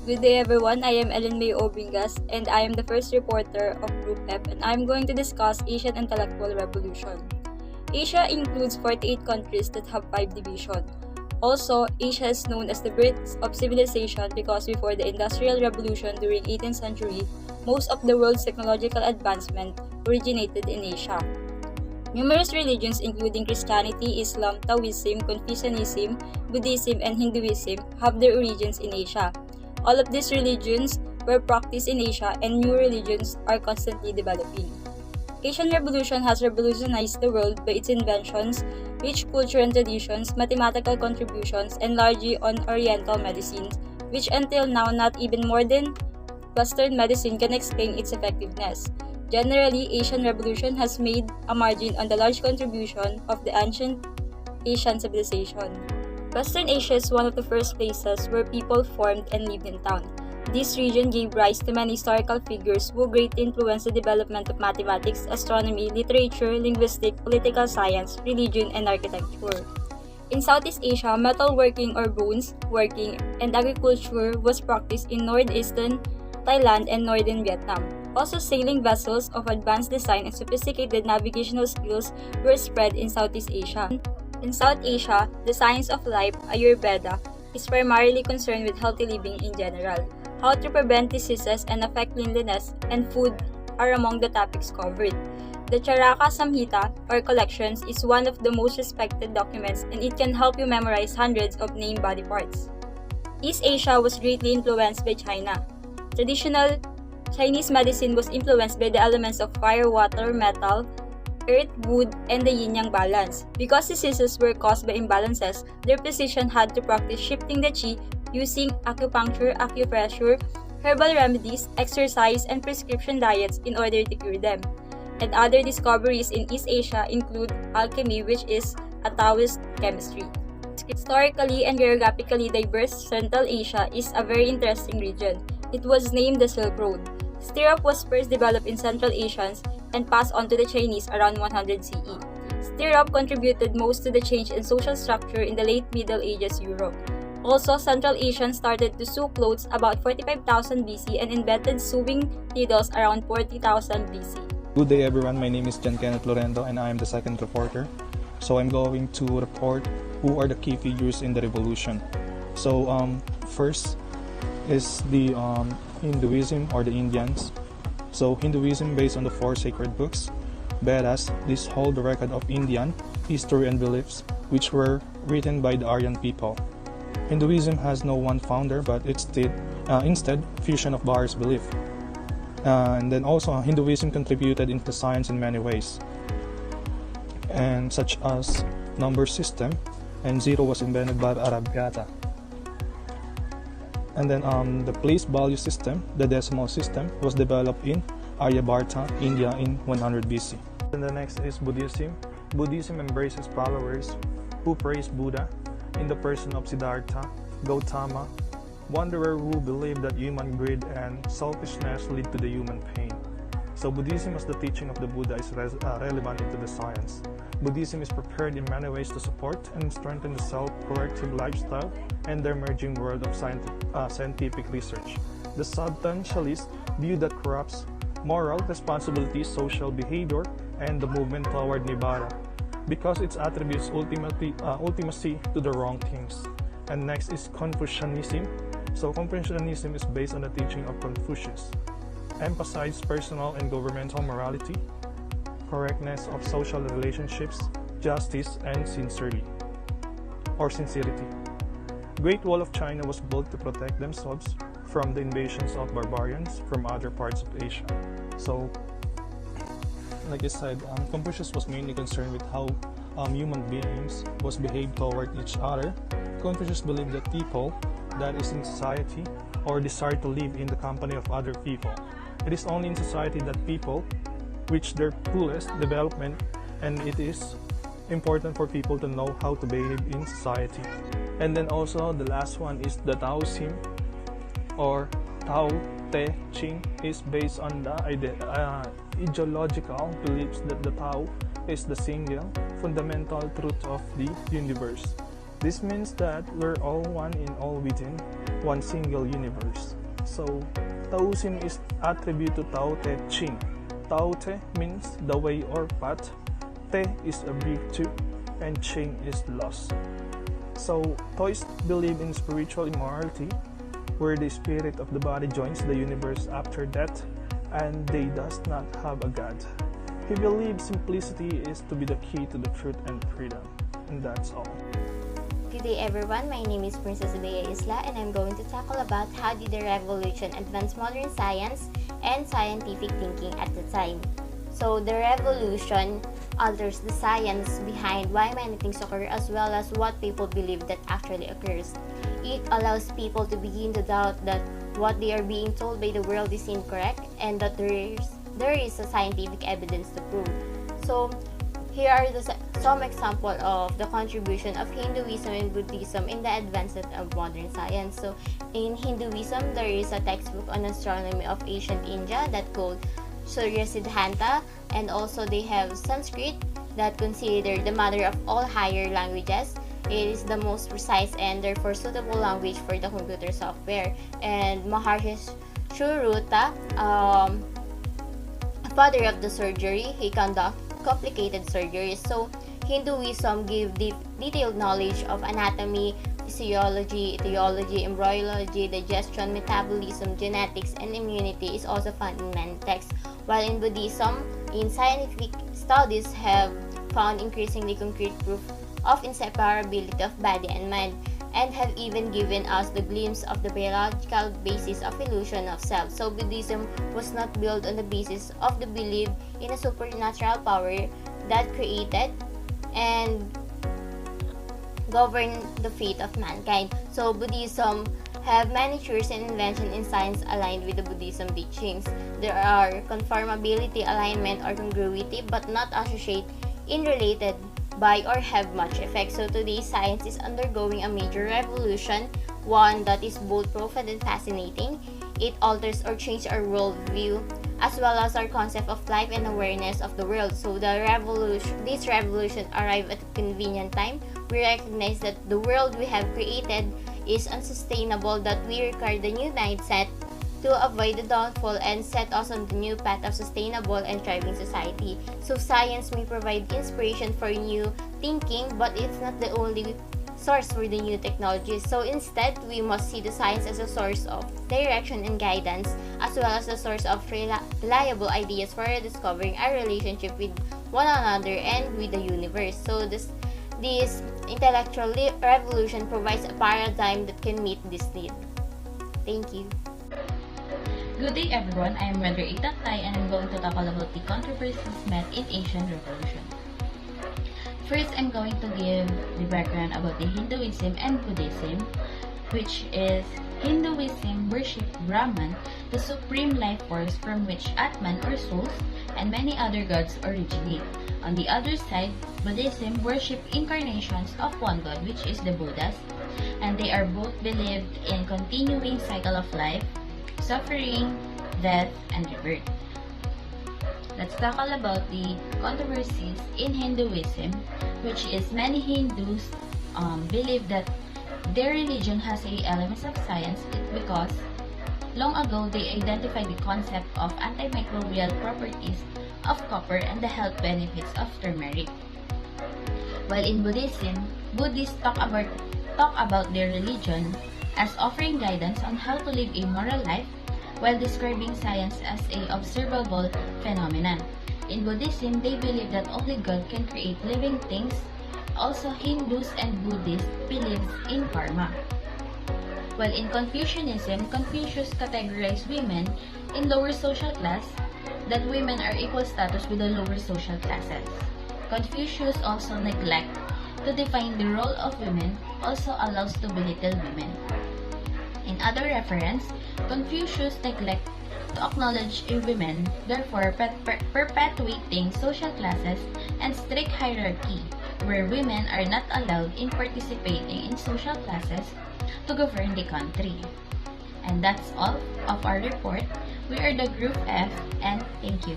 Good day everyone, I am Ellen May Obringas and I am the first reporter of Group F and I am going to discuss Asian Intellectual Revolution. Asia includes 48 countries that have 5 divisions. Also, Asia is known as the birth of civilization because before the Industrial Revolution during 18th century, most of the world's technological advancement originated in Asia. Numerous religions including Christianity, Islam, Taoism, Confucianism, Buddhism, and Hinduism have their origins in Asia. All of these religions were practiced in Asia and new religions are constantly developing. Asian Revolution has revolutionized the world by its inventions, rich culture and traditions, mathematical contributions, and largely on Oriental medicines, which until now not even modern Western medicine can explain its effectiveness. Generally, Asian Revolution has made a margin on the large contribution of the ancient Asian civilization. Western Asia is one of the first places where people formed and lived in town. This region gave rise to many historical figures who greatly influenced the development of mathematics, astronomy, literature, linguistics, political science, religion, and architecture. In Southeast Asia, metalworking or bronze working and agriculture was practiced in northeastern Thailand and northern Vietnam. Also, sailing vessels of advanced design and sophisticated navigational skills were spread in Southeast Asia. In South Asia, the science of life, Ayurveda, is primarily concerned with healthy living in general. How to prevent diseases and affect cleanliness and food are among the topics covered. The Charaka Samhita, or collections, is one of the most respected documents and it can help you memorize hundreds of named body parts. East Asia was greatly influenced by China. Traditional Chinese medicine was influenced by the elements of fire, water, metal, earth, wood, and the yin-yang balance. Because diseases were caused by imbalances, their physician had to practice shifting the qi using acupuncture, acupressure, herbal remedies, exercise, and prescription diets in order to cure them. And other discoveries in East Asia include alchemy, which is a Taoist chemistry. Historically and geographically diverse, Central Asia is a very interesting region. It was named the Silk Road. Stirrup was first developed in Central Asians and passed on to the Chinese around 100 CE. Stirrup contributed most to the change in social structure in the late Middle Ages Europe. Also, Central Asians started to sew clothes about 45,000 BC and invented sewing needles around 40,000 BC. Good day everyone, my name is John Kenneth Lorendo and I am the second reporter. So I'm going to report who are the key figures in the revolution. So first is the Hinduism or the Indians. So Hinduism based on the 4 sacred books. Vedas, these hold the record of Indian history and beliefs which were written by the Aryan people. Hinduism has no one founder but it's instead fusion of various beliefs. And then also Hinduism contributed into science in many ways, and such as number system, and zero was invented by Arabiyata. And then the place value system, the decimal system, was developed in Aryabharta, India in 100 BC. And the next is Buddhism. Buddhism embraces followers who praise Buddha in the person of Siddhartha Gautama, wanderer who believed that human greed and selfishness lead to the human pain. So Buddhism as the teaching of the Buddha is relevant into the science. Buddhism is prepared in many ways to support and strengthen the self-corrective lifestyle and the emerging world of scientific research. The substantialists view that corrupts moral responsibility, social behavior, and the movement toward Nibbana, because it attributes ultimacy to the wrong things. And next is Confucianism. So Confucianism is based on the teaching of Confucius, emphasizes personal and governmental morality, correctness of social relationships, justice, and sincerity. Great Wall of China was built to protect themselves from the invasions of barbarians from other parts of Asia. So, like I said, Confucius was mainly concerned with how human beings was behaved toward each other. Confucius believed that people that is in society or desire to live in the company of other people. It is only in society that people reach their fullest development, and it is important for people to know how to behave in society. And then also the last one is the Taoism or Tao Te Ching is based on the ideological beliefs that the Tao is the single fundamental truth of the universe. This means that we're all one in all within one single universe. So, Taoism is attributed to Tao Te Ching. Tao Te means the way or path, Te is a virtue, and Ching is loss. So, Taoists believe in spiritual immortality, where the spirit of the body joins the universe after death, and they does not have a god. He believes simplicity is to be the key to the truth and freedom. And that's all. Good day everyone, my name is Princess Bea Isla and I'm going to tackle about how did the revolution advance modern science and scientific thinking at the time. So the revolution alters the science behind why many things occur as well as what people believe that actually occurs. It allows people to begin to doubt that what they are being told by the world is incorrect and that there is a scientific evidence to prove. So here are some examples of the contribution of Hinduism and Buddhism in the advancement of modern science. So in Hinduism, there is a textbook on astronomy of ancient India that called Surya Siddhanta, and also they have Sanskrit that considered the mother of all higher languages. It is the most precise and therefore suitable language for the computer software. And Maharshi Shruta, father of the surgery, he conducted complicated surgeries. So Hinduism gave detailed knowledge of anatomy, physiology, etiology, embryology, digestion, metabolism, genetics, and immunity is also found in many texts. While in Buddhism, in scientific studies have found increasingly concrete proof of inseparability of body and mind, and have even given us the glimpse of the biological basis of illusion of self. So Buddhism was not built on the basis of the belief in a supernatural power that created and governed the fate of mankind. So Buddhism have many truths and inventions in science aligned with the Buddhism teachings. There are conformability, alignment, or congruity, but not associated in related by or have much effect. So today's science is undergoing a major revolution, one that is both profound and fascinating. It alters or changes our worldview as well as our concept of life and awareness of the world. So this revolution arrived at a convenient time. We recognize that the world we have created is unsustainable, that we require the new mindset to avoid the downfall and set us on the new path of sustainable and thriving society. So science may provide inspiration for new thinking, but it's not the only source for the new technologies. So instead, we must see the science as a source of direction and guidance, as well as a source of reliable ideas for discovering our relationship with one another and with the universe. So this intellectual revolution provides a paradigm that can meet this need. Thank you. Good day everyone, I am Render Itaklay and I'm going to talk about the controversies met in Asian Revolution. First, I'm going to give the background about the Hinduism and Buddhism, which is Hinduism worship Brahman, the supreme life force from which Atman or souls and many other gods originate. On the other side, Buddhism worship incarnations of one god, which is the Buddhas, and they are both believed in continuing cycle of life, suffering, death, and rebirth. Let's talk about the controversies in Hinduism, which is many Hindus believe that their religion has elements of science because long ago they identified the concept of antimicrobial properties of copper and the health benefits of turmeric. While in Buddhism, Buddhists talk about their religion as offering guidance on how to live a moral life while describing science as a observable phenomenon. In Buddhism, they believe that only God can create living things. Also, Hindus and Buddhists believe in karma. While in Confucianism, Confucius categorized women in lower social class, that women are equal status with the lower social classes. Confucius also neglect to define the role of women, also allows to belittle women. In other reference, Confucius neglect to acknowledge a women, therefore perpetuating social classes and strict hierarchy, where women are not allowed in participating in social classes to govern the country. And that's all of our report. We are the Group F, and thank you.